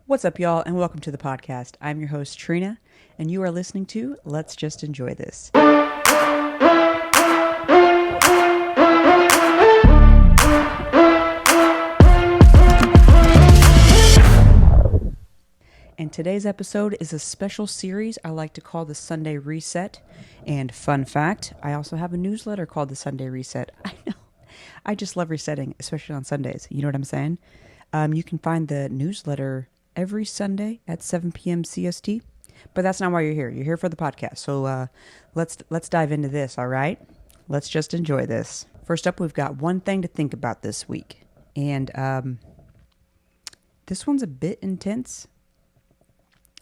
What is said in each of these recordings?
What's up, y'all, and welcome to the podcast. I'm your host, Trina, and you are listening to Let's Just Enjoy This. And today's episode is a special series I like to call the Sunday Reset. And fun fact, I also have a newsletter called the Sunday Reset. I know. I just love resetting, especially on Sundays. You know what I'm saying? You can find the newsletter every Sunday at 7 p.m. CST. But that's not why you're here. You're here for the podcast. So let's dive into this, all right? Let's just enjoy this. First up, we've got one thing to think about this week. And this one's a bit intense.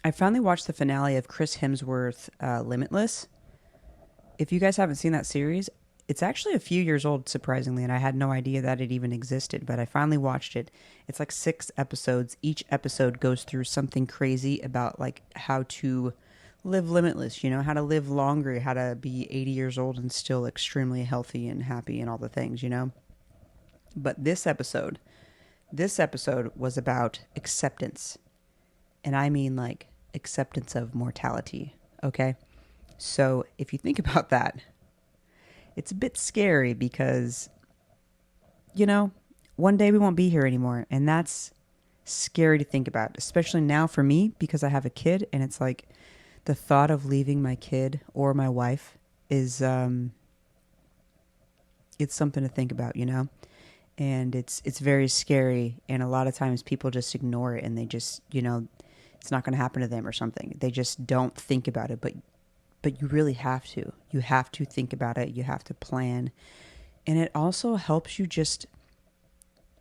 I finally watched the finale of Chris Hemsworth, Limitless. If you guys haven't seen that series, it's actually a few years old, surprisingly, and I had no idea that it even existed, but I finally watched it. It's like 6 episodes. Each episode goes through something crazy about like how to live limitless, you know, how to live longer, how to be 80 years old and still extremely healthy and happy and all the things, you know. But this episode was about acceptance. And I mean like acceptance of mortality, okay? So if you think about that, it's a bit scary because, you know, one day we won't be here anymore. And that's scary to think about, especially now for me because I have a kid. And it's like the thought of leaving my kid or my wife is, it's something to think about, you know? And it's very scary. And a lot of times people just ignore it and they just, you know, it's not going to happen to them or something. They just don't think about it. But you really have to. You have to think about it. You have to plan. And it also helps you just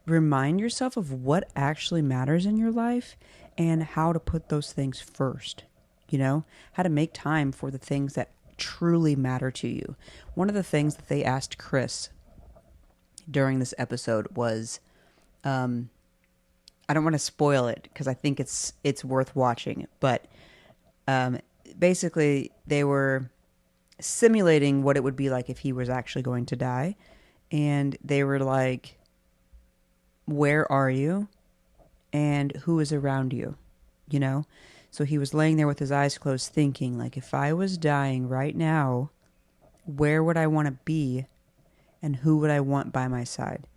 remind yourself of what actually matters in your life and how to put those things first. You know, how to make time for the things that truly matter to you. One of the things that they asked Chris during this episode was, I don't want to spoil it because I think it's worth watching, but basically they were simulating what it would be like if he was actually going to die, and they were like, where are you and who is around you, you know? So he was laying there with his eyes closed thinking, like, if I was dying right now, where would I want to be and who would I want by my side?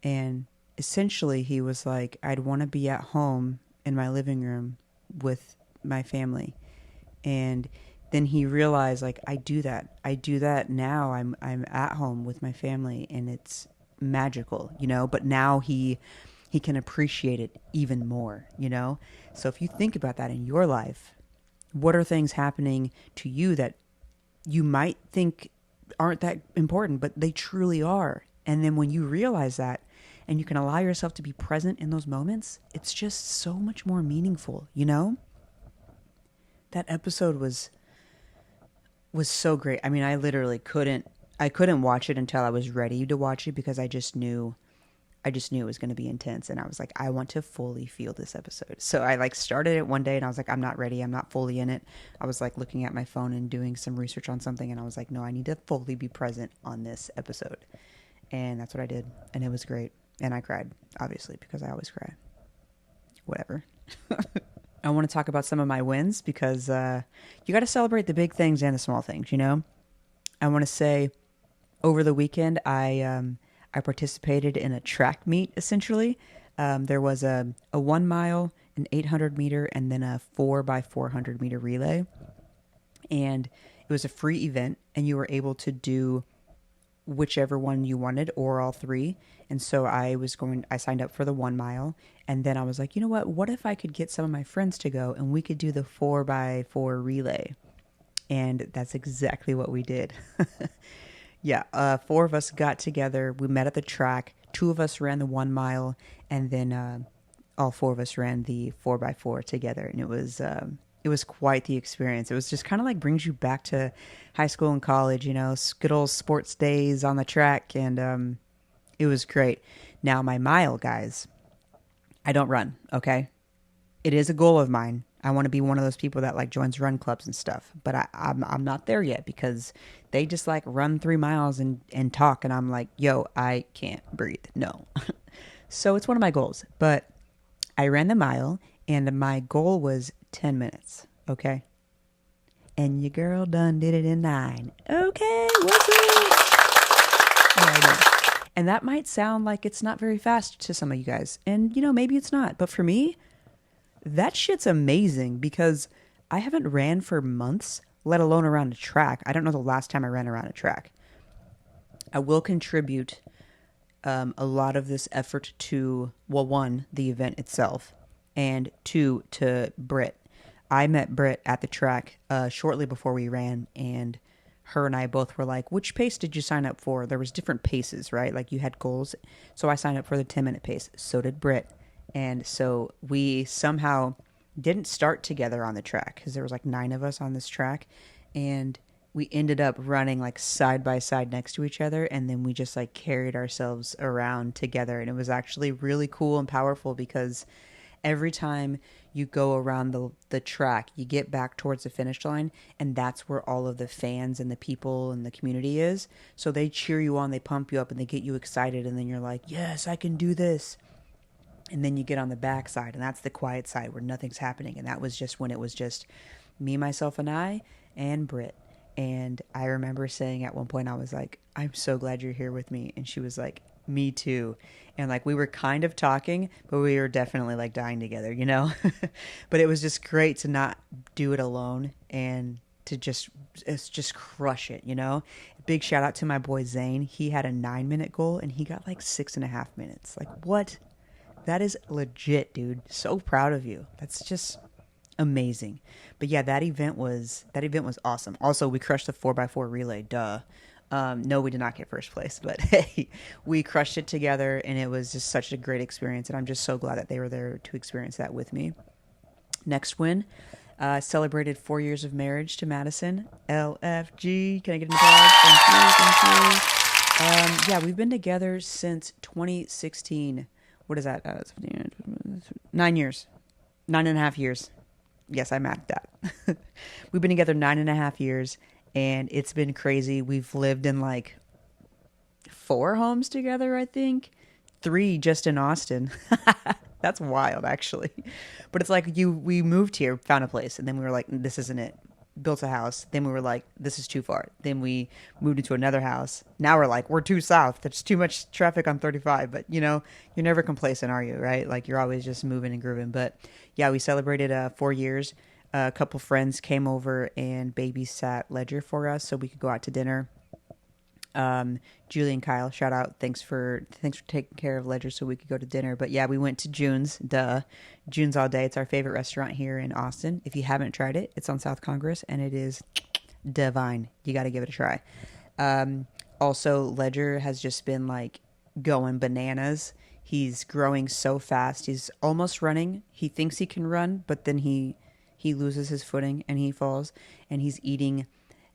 And essentially he was like, I'd want to be at home in my living room with my family. And then he realized, like, I do that now. I'm at home with my family and it's magical, you know, but now he can appreciate it even more, you know? So if you think about that in your life, what are things happening to you that you might think aren't that important, but they truly are? And then when you realize that, and you can allow yourself to be present in those moments, it's just so much more meaningful, you know? That episode was so great. I mean, I literally couldn't watch it until I was ready to watch it because I just knew it was going to be intense. And I was like, I want to fully feel this episode. So I like started it one day and I was like, I'm not ready. I'm not fully in it. I was like looking at my phone and doing some research on something. And I was like, no, I need to fully be present on this episode. And that's what I did. And it was great. And I cried, obviously, because I always cry. Whatever. I want to talk about some of my wins because you got to celebrate the big things and the small things, you know? I want to say over the weekend, I participated in a track meet, essentially. There was a 1 mile, an 800 meter, and then a 4x400 meter relay. And it was a free event, and you were able to do whichever one you wanted or all 3. And so I signed up for the 1 mile, and then I was like, you know what if I could get some of my friends to go and we could do the 4x4 relay? And that's exactly what we did. Yeah, 4 of us got together. We met at the track. 2 of us ran the 1 mile, and then all 4 of us ran the 4x4 together. And it was quite the experience. It was just kind of like brings you back to high school and college, you know, good old sports days on the track. And it was great. Now, my mile, guys, I don't run, okay? It is a goal of mine. I want to be one of those people that like joins run clubs and stuff, but I'm not there yet because they just like run 3 miles and talk. And I'm like, yo, I can't breathe. No. So it's one of my goals, but I ran the mile And my goal was 10 minutes. Okay. And your girl done did it in 9. Okay. What's up? Yeah, I know. And that might sound like it's not very fast to some of you guys. And, maybe it's not. But for me, that shit's amazing because I haven't ran for months, let alone around a track. I don't know the last time I ran around a track. I will contribute a lot of this effort to, well, one, the event itself, and two, to Brit. I met Brit at the track shortly before we ran, and her and I both were like, which pace did you sign up for? There was different paces, right? Like you had goals. So I signed up for the 10-minute pace. So did Brit. And so we somehow didn't start together on the track because there was like 9 of us on this track. And we ended up running like side by side next to each other. And then we just like carried ourselves around together. And it was actually really cool and powerful because every time you go around the track, you get back towards the finish line, and that's where all of the fans and the people and the community is. So they cheer you on, they pump you up, and they get you excited, and then you're like, yes, I can do this. And then you get on the back side, and that's the quiet side where nothing's happening. And that was just when it was just me, myself, and I, and Brit. And I remember saying at one point, I was like, I'm so glad you're here with me. And she was like, me too. And like we were kind of talking, but we were definitely like dying together, But it was just great to not do it alone and to just crush it, Big shout out to my boy Zane. He had a 9-minute goal and he got like 6.5 minutes. Like what? That is legit, dude. So proud of you. That's just amazing. But yeah, that event was awesome. Also, we crushed the 4x4 relay. Duh. No, we did not get first place, but hey, we crushed it together, and it was just such a great experience. And I'm just so glad that they were there to experience that with me. Next win, celebrated 4 years of marriage to Madison. LFG. Can I get an applause? Thank you. Yeah, we've been together since 2016. What is that? 9 years. 9.5 years. Yes, I mapped that. We've been together 9.5 years, and it's been crazy. We've lived in like 4 homes together, I think. 3 just in Austin. That's wild, actually. But it's like we moved here, found a place, and then we were like, this isn't it. Built a house. Then we were like, this is too far. Then we moved into another house. Now we're like, we're too south. There's too much traffic on 35. But, you're never complacent, are you, right? Like, you're always just moving and grooving. But, yeah, we celebrated 4 years. A couple friends came over and babysat Ledger for us so we could go out to dinner. Julie and Kyle, shout out. Thanks for taking care of Ledger so we could go to dinner. But yeah, we went to June's. Duh. June's all day. It's our favorite restaurant here in Austin. If you haven't tried it, it's on South Congress and it is divine. You got to give it a try. Also, Ledger has just been like going bananas. He's growing so fast. He's almost running. He thinks he can run, but then he loses his footing and he falls, and he's eating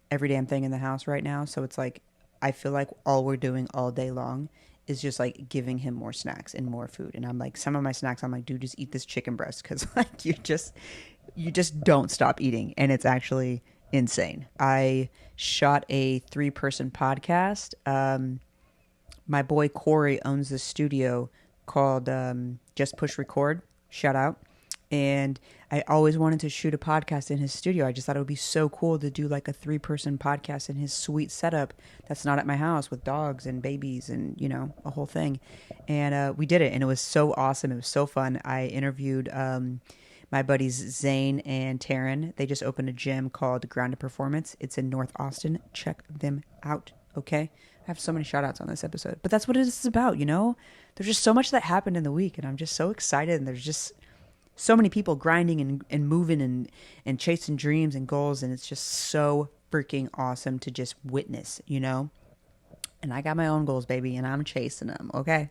every damn thing in the house right now. So it's like, I feel like all we're doing all day long is just like giving him more snacks and more food. And I'm like, some of my snacks, I'm like, dude, just eat this chicken breast. Cause like you just don't stop eating. And it's actually insane. I shot a 3-person podcast. My boy Corey owns this studio called Just Push Record. Shout out. And I always wanted to shoot a podcast in his studio. I just thought it would be so cool to do like a 3-person podcast in his sweet setup that's not at my house with dogs and babies and, a whole thing. And we did it, and it was so awesome. It was so fun. I interviewed my buddies Zane and Taryn. They just opened a gym called Grounded Performance. It's in North Austin. Check them out, okay? I have so many shout outs on this episode. But that's what it is about, There's just so much that happened in the week, and I'm just so excited, and there's just so many people grinding and moving and chasing dreams and goals, and it's just so freaking awesome to just witness, And I got my own goals, baby, and I'm chasing them, okay?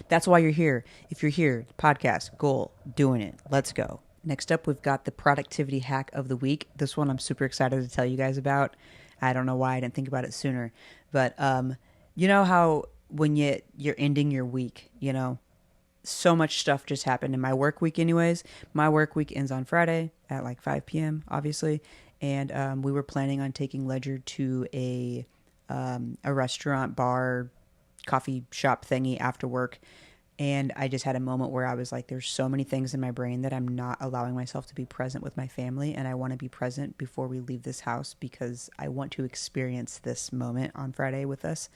That's why you're here. If you're here, podcast, goal, doing it. Let's go. Next up, we've got the productivity hack of the week. This one I'm super excited to tell you guys about. I don't know why I didn't think about it sooner. But you know how when you're ending your week, so much stuff just happened in my work week anyways. My work week ends on Friday at like 5 p.m., obviously. And we were planning on taking Ledger to a restaurant, bar, coffee shop thingy after work. And I just had a moment where I was like, there's so many things in my brain that I'm not allowing myself to be present with my family. And I want to be present before we leave this house because I want to experience this moment on Friday with us.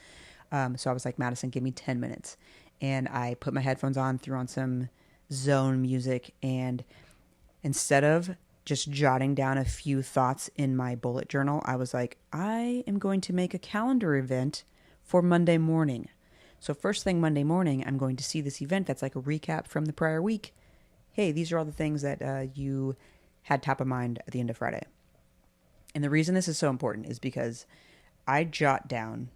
So I was like, Madison, give me 10 minutes. And I put my headphones on, threw on some zone music. And instead of just jotting down a few thoughts in my bullet journal, I was like, I am going to make a calendar event for Monday morning. So first thing Monday morning, I'm going to see this event that's like a recap from the prior week. Hey, these are all the things that you had top of mind at the end of Friday. And the reason this is so important is because I jot down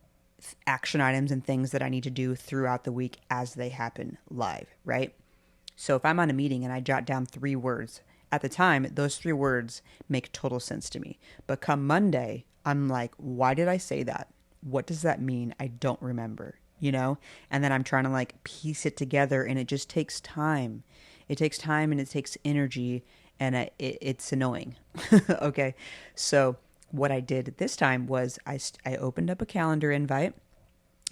action items and things that I need to do throughout the week as they happen live, right? So if I'm on a meeting and I jot down 3 words, at the time, those 3 words make total sense to me. But come Monday, I'm like, why did I say that? What does that mean? I don't remember, you know? And then I'm trying to like piece it together, and it just takes time. It takes time and it takes energy, and it's annoying. Okay. So what I did this time was I opened up a calendar invite,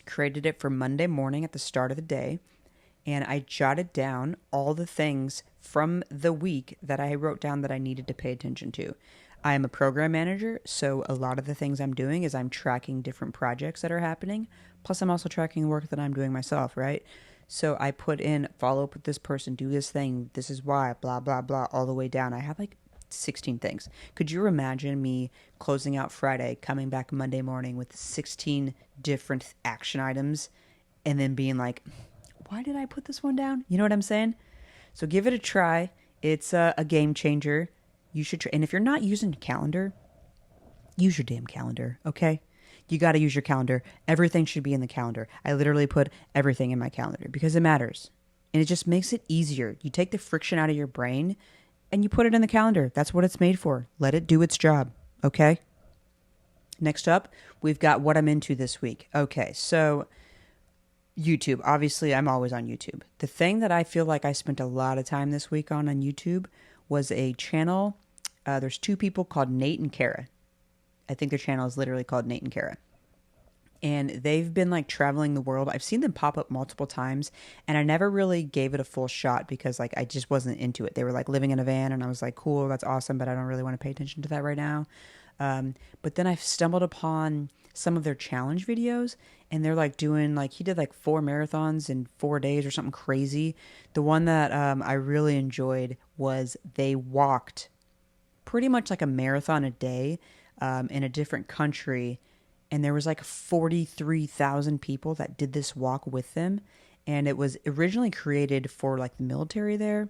created it for Monday morning at the start of the day, and I jotted down all the things from the week that I wrote down that I needed to pay attention to. I am a program manager, so a lot of the things I'm doing is I'm tracking different projects that are happening. Plus, I'm also tracking the work that I'm doing myself, right? So I put in follow up with this person, do this thing, this is why, blah, blah, blah, all the way down. I have like 16 things. Could you imagine me closing out Friday, coming back Monday morning with 16 different action items, and then being like, why did I put this one down? You know what I'm saying? So give it a try. It's a game changer. You should try. And if you're not using a calendar, use your damn calendar, okay? You got to use your calendar. Everything should be in the calendar. I literally put everything in my calendar because it matters. And it just makes it easier. You take the friction out of your brain and you put it in the calendar. That's what it's made for. Let it do its job, okay? Next up, we've got what I'm into this week. Okay, so YouTube. Obviously, I'm always on YouTube. The thing that I feel like I spent a lot of time this week on YouTube was a channel. There's 2 people called Nate and Kara. I think their channel is literally called Nate and Kara. And they've been like traveling the world. I've seen them pop up multiple times, and I never really gave it a full shot because like I just wasn't into it. They were like living in a van, and I was like, cool, that's awesome, but I don't really want to pay attention to that right now. But then I stumbled upon some of their challenge videos, and they're like doing like, he did like 4 marathons in 4 days or something crazy. The one that I really enjoyed was they walked pretty much like a marathon a day in a different country, and there was like 43,000 people that did this walk with them, and it was originally created for like the military there.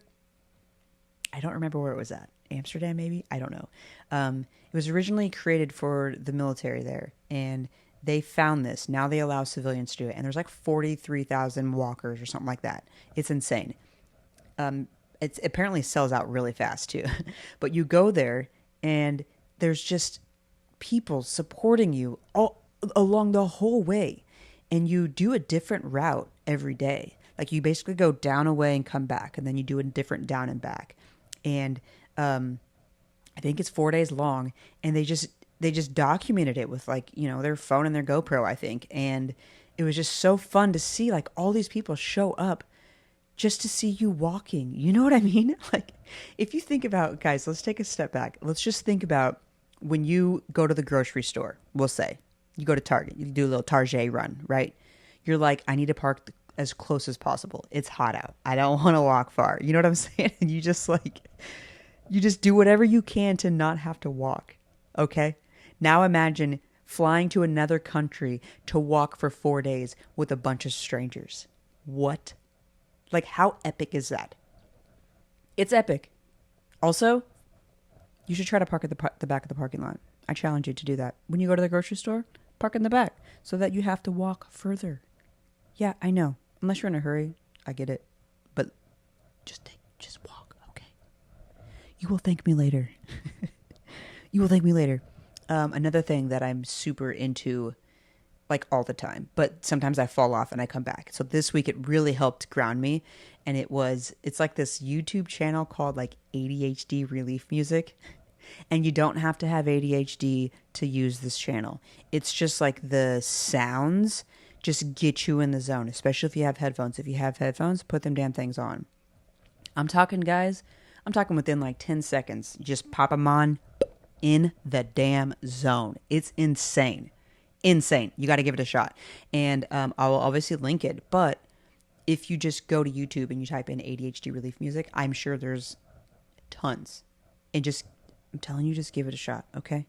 I don't remember where it was at. Amsterdam, maybe? I don't know. It was originally created for the military there, and they found this. Now they allow civilians to do it, and there's like 43,000 walkers or something like that. It's insane. It apparently sells out really fast too. But you go there, and there's just people supporting you all along the whole way, and you do a different route every day. Like you basically go down a way and come back, and then you do a different down and back. And I think it's 4 days long, and they just documented it with like, you know, their phone and their GoPro, I think. And it was just so fun to see like all these people show up just to see you walking. You know what I mean? Like if you think about, guys, let's take a step back. Let's just think about when you go to the grocery store. We'll say you go to Target, you do a little Target run, right? You're like, I need to park as close as possible. It's hot out. I don't want to walk far. You know what I'm saying? And you just do whatever you can to not have to walk. Okay? Now imagine flying to another country to walk for 4 days with a bunch of strangers. What? Like, how epic is that? It's epic. Also, you should try to park at the back of the parking lot. I challenge you to do that. When you go to the grocery store, park in the back so that you have to walk further. Yeah, I know. Unless you're in a hurry, I get it. But just walk, okay? You will thank me later. You will thank me later. Another thing that I'm super into, like all the time, but sometimes I fall off and I come back. So this week it really helped ground me, and it's like this YouTube channel called like ADHD Relief Music. And you don't have to have ADHD to use this channel. It's just like the sounds just get you in the zone, especially if you have headphones. If you have headphones, put them damn things on. I'm talking, guys, I'm talking within like 10 seconds. Just pop them on, in the damn zone. It's insane. Insane. You got to give it a shot. And I will obviously link it. But if you just go to YouTube and you type in ADHD relief music, I'm sure there's tons. And just, I'm telling you, just give it a shot, okay?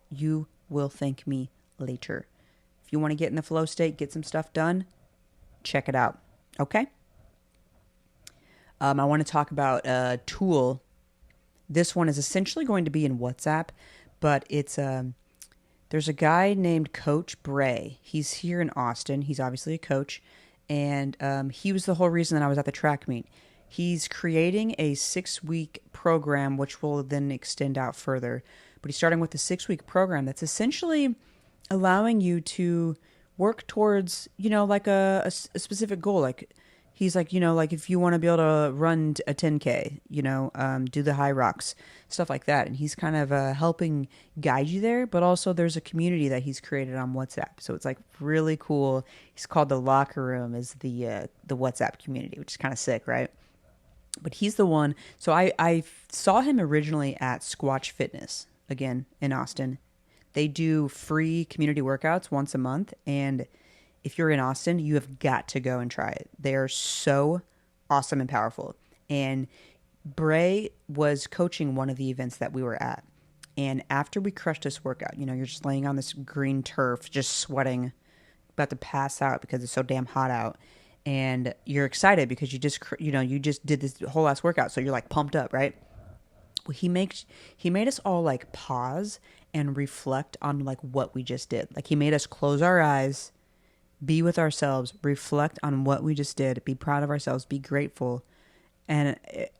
You will thank me later. If you want to get in the flow state, get some stuff done, check it out, okay? I want to talk about a tool. This one is essentially going to be in WhatsApp, but it's there's a guy named Coach Bray. He's here in Austin. He's obviously a coach, and he was the whole reason that I was at the track meet. He's creating a 6-week program, which will then extend out further. But he's starting with a 6-week program that's essentially allowing you to work towards, like a specific goal. Like, he's like, like if you want to be able to run a 10K, do the high rocks, stuff like that. And he's kind of helping guide you there. But also there's a community that he's created on WhatsApp. So it's like really cool. He's called the Locker Room, is the WhatsApp community, which is kind of sick, right? But he's the one. So I saw him originally at Squatch Fitness, again, in Austin. They do free community workouts once a month. And if you're in Austin, you have got to go and try it. They are so awesome and powerful. And Bray was coaching one of the events that we were at. And after we crushed this workout, you're just laying on this green turf, just sweating, about to pass out because it's so damn hot out. And you're excited because you just did this whole ass workout. So you're like pumped up, right? Well, he made us all like pause and reflect on like what we just did. Like, he made us close our eyes, be with ourselves, reflect on what we just did, be proud of ourselves, be grateful. And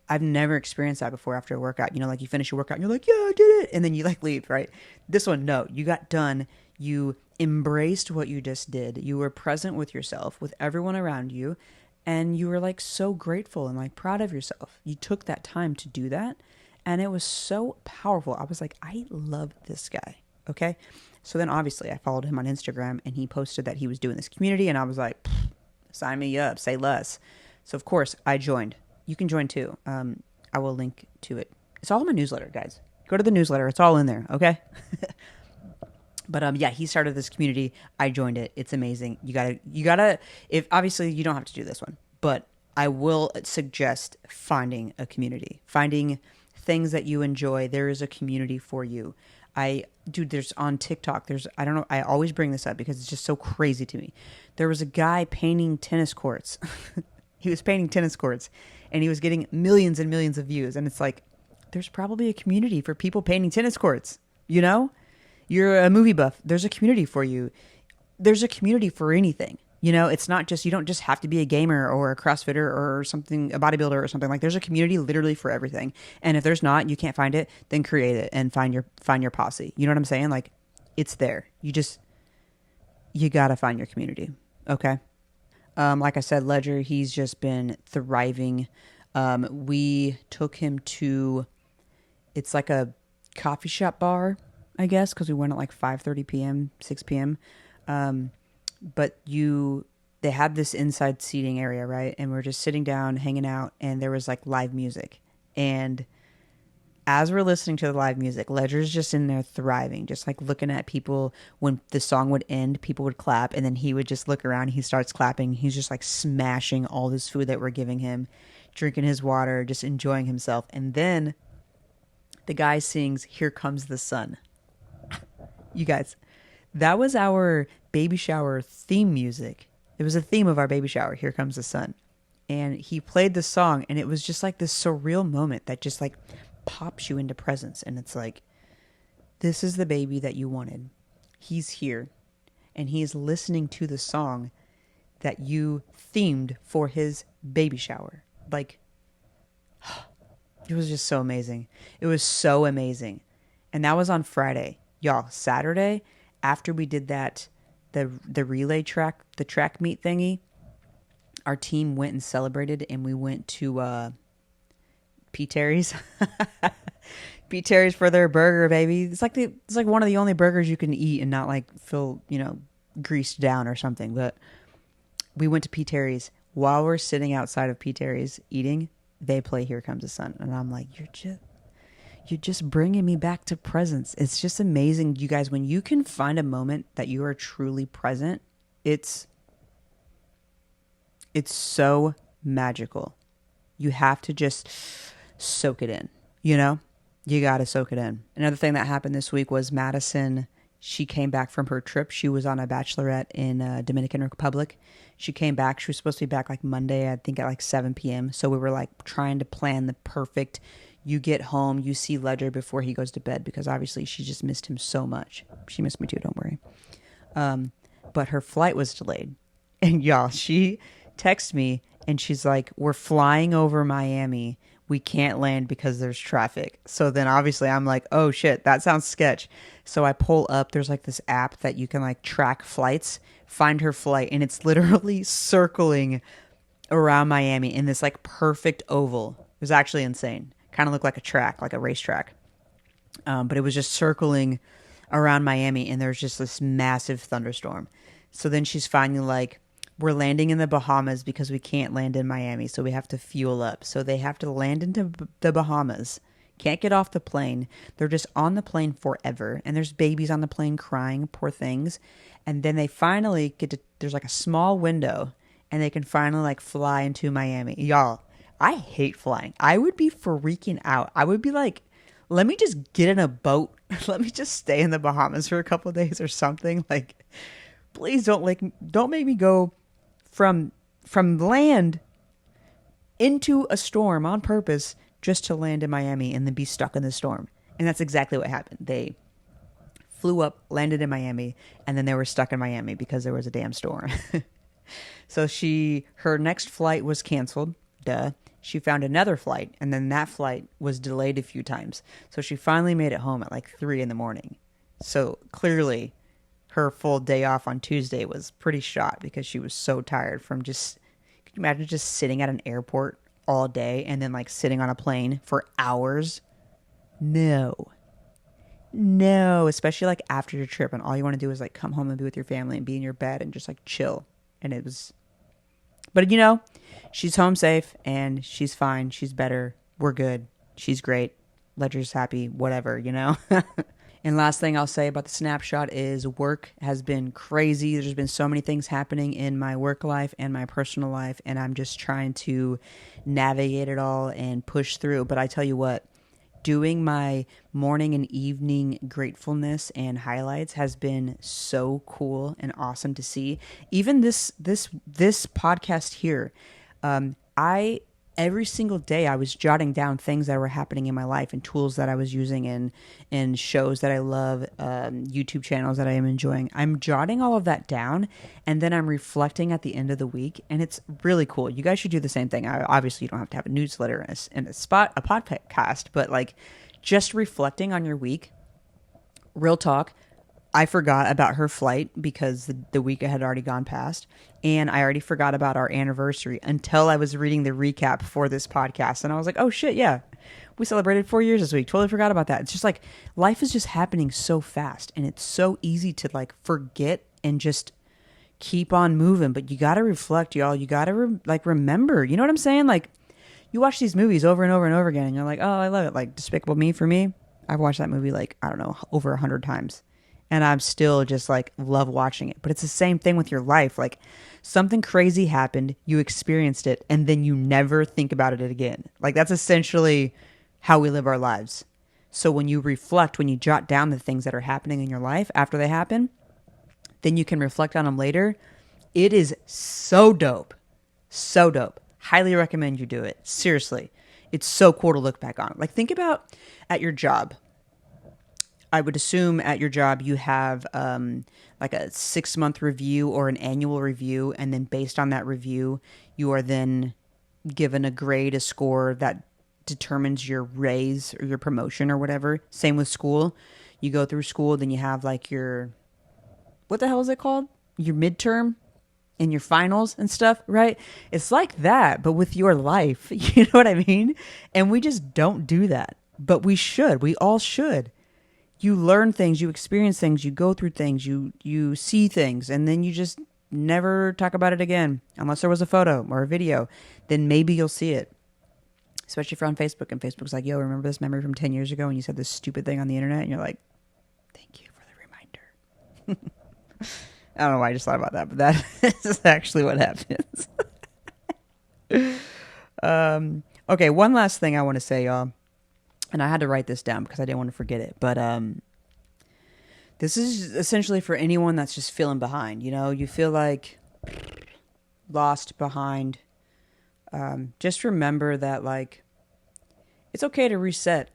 I've never experienced that before after a workout. Like, you finish your workout and you're like, yeah, I did it. And then you like leave, right? This one, no, you got done. You embraced what you just did. You were present with yourself, with everyone around you. And you were like so grateful and like proud of yourself. You took that time to do that. And it was so powerful. I was like, I love this guy. Okay. So then obviously I followed him on Instagram and he posted that he was doing this community. And I was like, sign me up, say less. So of course I joined. You can join too. I will link to it. It's all in my newsletter, guys. Go to the newsletter. It's all in there. Okay. But yeah, he started this community. I joined it. It's amazing. You gotta, if obviously you don't have to do this one, but I will suggest finding a community, finding things that you enjoy. There is a community for you. There's on TikTok, I don't know, I always bring this up because it's just so crazy to me. There was a guy painting tennis courts. He was painting tennis courts and he was getting millions and millions of views. And it's like, there's probably a community for people painting tennis courts. You're a movie buff. There's a community for you. There's a community for anything. It's not just, you don't just have to be a gamer or a CrossFitter or something, a bodybuilder or something. Like, there's a community literally for everything. And if there's not, you can't find it, then create it and find your posse. You know what I'm saying? Like, it's there. You gotta find your community. Okay. Like I said, Ledger, he's just been thriving. We took him to, it's like a coffee shop bar, I guess, because we went at like 5:30 p.m., 6 p.m. But they had this inside seating area, right? And we're just sitting down, hanging out, and there was like live music. And as we're listening to the live music, Ledger's just in there thriving, just like looking at people. When the song would end, people would clap, and then he would just look around, he starts clapping. He's just like smashing all this food that we're giving him, drinking his water, just enjoying himself. And then the guy sings "Here Comes the Sun." You guys, that was our baby shower theme music. It was a theme of our baby shower, "Here Comes the Sun." And he played the song, and it was just like this surreal moment that just like pops you into presence. And it's like, this is the baby that you wanted. He's here, and he's listening to the song that you themed for his baby shower. Like, it was just so amazing. It was so amazing. And that was on Friday. Y'all, Saturday, after we did that, the relay track, the track meet thingy, our team went and celebrated, and we went to P. Terry's. P. Terry's for their burger, baby. It's like one of the only burgers you can eat and not like feel, greased down or something. But we went to P. Terry's. While we're sitting outside of P. Terry's eating, they play Here Comes the Sun. And I'm like, you're just bringing me back to presence. It's just amazing, you guys, when you can find a moment that you are truly present, it's so magical. You have to just soak it in, you know? You got to soak it in. Another thing that happened this week was Madison. She came back from her trip. She was on a bachelorette in Dominican Republic. She came back. She was supposed to be back like Monday, I think at like 7 p.m. So we were like trying to plan the perfect, you get home, you see Ledger before he goes to bed, because obviously she just missed him so much. She missed me too, don't worry. But her flight was delayed. And y'all, she texted me and she's like, we're flying over Miami. We can't land because there's traffic. So then obviously I'm like, oh shit, that sounds sketch. So I pull up, there's like this app that you can like track flights, find her flight, and it's literally circling around Miami in this like perfect oval. It was actually insane. Kind of looked like a track, like a racetrack. But it was just circling around Miami, and there's just this massive thunderstorm. So then she's finally like, we're landing in the Bahamas because we can't land in Miami, so we have to fuel up. So they have to land into the Bahamas. Can't get off the plane. They're just on the plane forever. And there's babies on the plane crying, poor things. And then they finally get to, there's like a small window, and they can finally like fly into Miami. Y'all, I hate flying. I would be freaking out. I would be like, let me just get in a boat. Let me just stay in the Bahamas for a couple of days or something. Like, please don't make me go from land into a storm on purpose just to land in Miami and then be stuck in the storm. And that's exactly what happened. They flew up, landed in Miami, and then they were stuck in Miami because there was a damn storm. So her next flight was canceled. Duh. She found another flight, and then that flight was delayed a few times. So she finally made it home at like 3 a.m. So clearly her full day off on Tuesday was pretty shot because she was so tired from just, could you imagine just sitting at an airport all day and then like sitting on a plane for hours? No, especially like after your trip and all you want to do is like come home and be with your family and be in your bed and just like chill. And it was, but you know, she's home safe and she's fine. She's better. We're good. She's great. Ledger's happy, whatever, you know? And last thing I'll say about the snapshot is work has been crazy. There's been so many things happening in my work life and my personal life, and I'm just trying to navigate it all and push through. But I tell you what, doing my morning and evening gratefulness and highlights has been so cool and awesome to see. Even this podcast here, every single day I was jotting down things that were happening in my life and tools that I was using in shows that I love, YouTube channels that I am enjoying. I'm jotting all of that down, and then I'm reflecting at the end of the week, and it's really cool. You guys should do the same thing. Obviously, you don't have to have a newsletter and a podcast, but like just reflecting on your week. Real talk. I forgot about her flight because the week had already gone past, and I already forgot about our anniversary until I was reading the recap for this podcast, and I was like, oh shit, yeah, we celebrated 4 years this week. Totally forgot about that. It's just like life is just happening so fast, and it's so easy to like forget and just keep on moving, but you got to reflect, y'all. You got to remember, you know what I'm saying? Like you watch these movies over and over and over again, and you're like, oh, I love it. Like Despicable Me, for me, I've watched that movie like, I don't know, over 100 times. And I'm still just like love watching it. But it's the same thing with your life. Like something crazy happened, you experienced it, and then you never think about it again. Like that's essentially how we live our lives. So when you reflect, when you jot down the things that are happening in your life after they happen, then you can reflect on them later. It is so dope. So dope. Highly recommend you do it. Seriously. It's so cool to look back on. Like think about at your job. I would assume at your job you have like a 6-month review or an annual review. And then based on that review, you are then given a grade, a score that determines your raise or your promotion or whatever. Same with school. You go through school, then you have like your, what the hell is it called? Your midterm and your finals and stuff, right? It's like that, but with your life. You know what I mean? And we just don't do that. But we should. We all should. you learn things, you experience things, you go through things, you see things, and then you just never talk about it again unless there was a photo or a video. Then maybe you'll see it, especially if you're on Facebook and Facebook's like, yo, remember this memory from 10 years ago when you said this stupid thing on the internet? And you're like, thank you for the reminder. I don't know why I just thought about that, but that is actually what happens. Okay, one last thing I want to say, y'all. And I had to write this down because I didn't want to forget it. But this is essentially for anyone that's just feeling behind. You know, you feel like lost behind. Just remember that, like, it's okay to reset.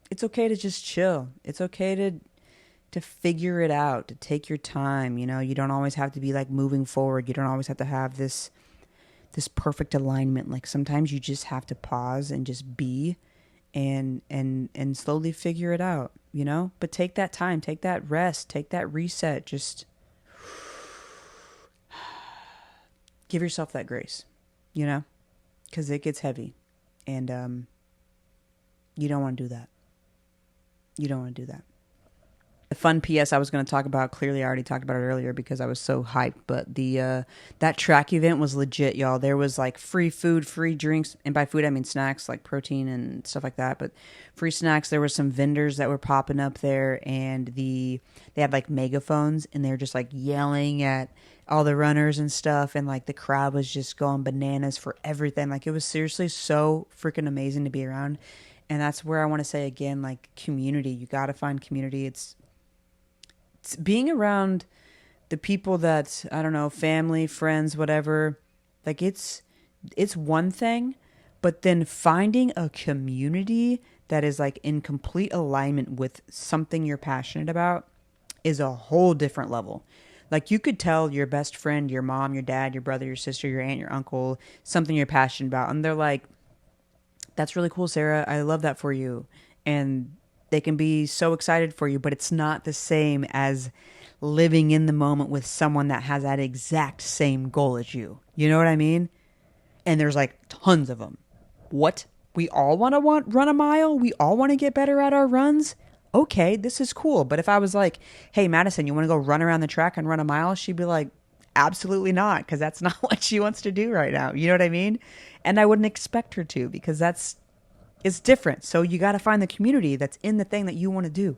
It's okay to just chill. It's okay to figure it out, to take your time. You know, you don't always have to be like moving forward. You don't always have to have this perfect alignment. Like sometimes you just have to pause and just be and slowly figure it out, you know? But take that time, take that rest, take that reset. Just give yourself that grace, you know? Because it gets heavy. And you don't want to do that. You don't want to do that. The fun PS I was going to talk about, clearly I already talked about it earlier because I was so hyped, but the that track event was legit, y'all. There was like free food, free drinks, and by food I mean snacks like protein and stuff like that, but free snacks. There were some vendors that were popping up there, and they had like megaphones, and they were just like yelling at all the runners and stuff, and like the crowd was just going bananas for everything. Like it was seriously so freaking amazing to be around. And that's where I want to say again, like community. You got to find community. It's being around the people that, I don't know, family, friends, whatever, like it's one thing, but then finding a community that is like in complete alignment with something you're passionate about is a whole different level. Like you could tell your best friend, your mom, your dad, your brother, your sister, your aunt, your uncle, something you're passionate about. And they're like, that's really cool, Sarah. I love that for you. And they can be so excited for you, but it's not the same as living in the moment with someone that has that exact same goal as you. You know what I mean? And there's like tons of them. What? We all want to run a mile? We all want to get better at our runs? Okay, this is cool. But if I was like, hey, Madison, you want to go run around the track and run a mile? She'd be like, absolutely not, because that's not what she wants to do right now. You know what I mean? And I wouldn't expect her to, because it's different. So you got to find the community that's in the thing that you want to do.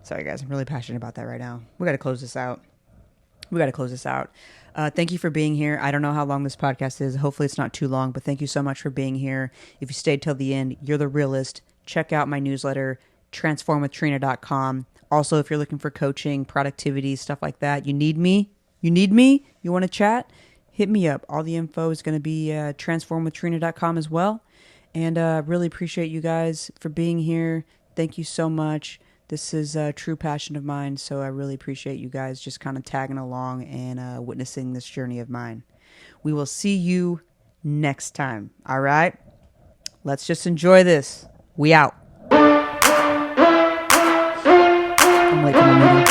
Sorry, guys. I'm really passionate about that right now. We got to close this out. Thank you for being here. I don't know how long this podcast is. Hopefully it's not too long, but thank you so much for being here. If you stayed till the end, you're the realist. Check out my newsletter, transformwithtrina.com. Also, if you're looking for coaching, productivity, stuff like that, you need me. You want to chat? Hit me up. All the info is going to be transformwithtrina.com as well. And really appreciate you guys for being here. Thank you so much. This is a true passion of mine, so I really appreciate you guys just kind of tagging along and witnessing this journey of mine. We will see you next time. All right? Let's just enjoy this. We out. I'm late for my meeting.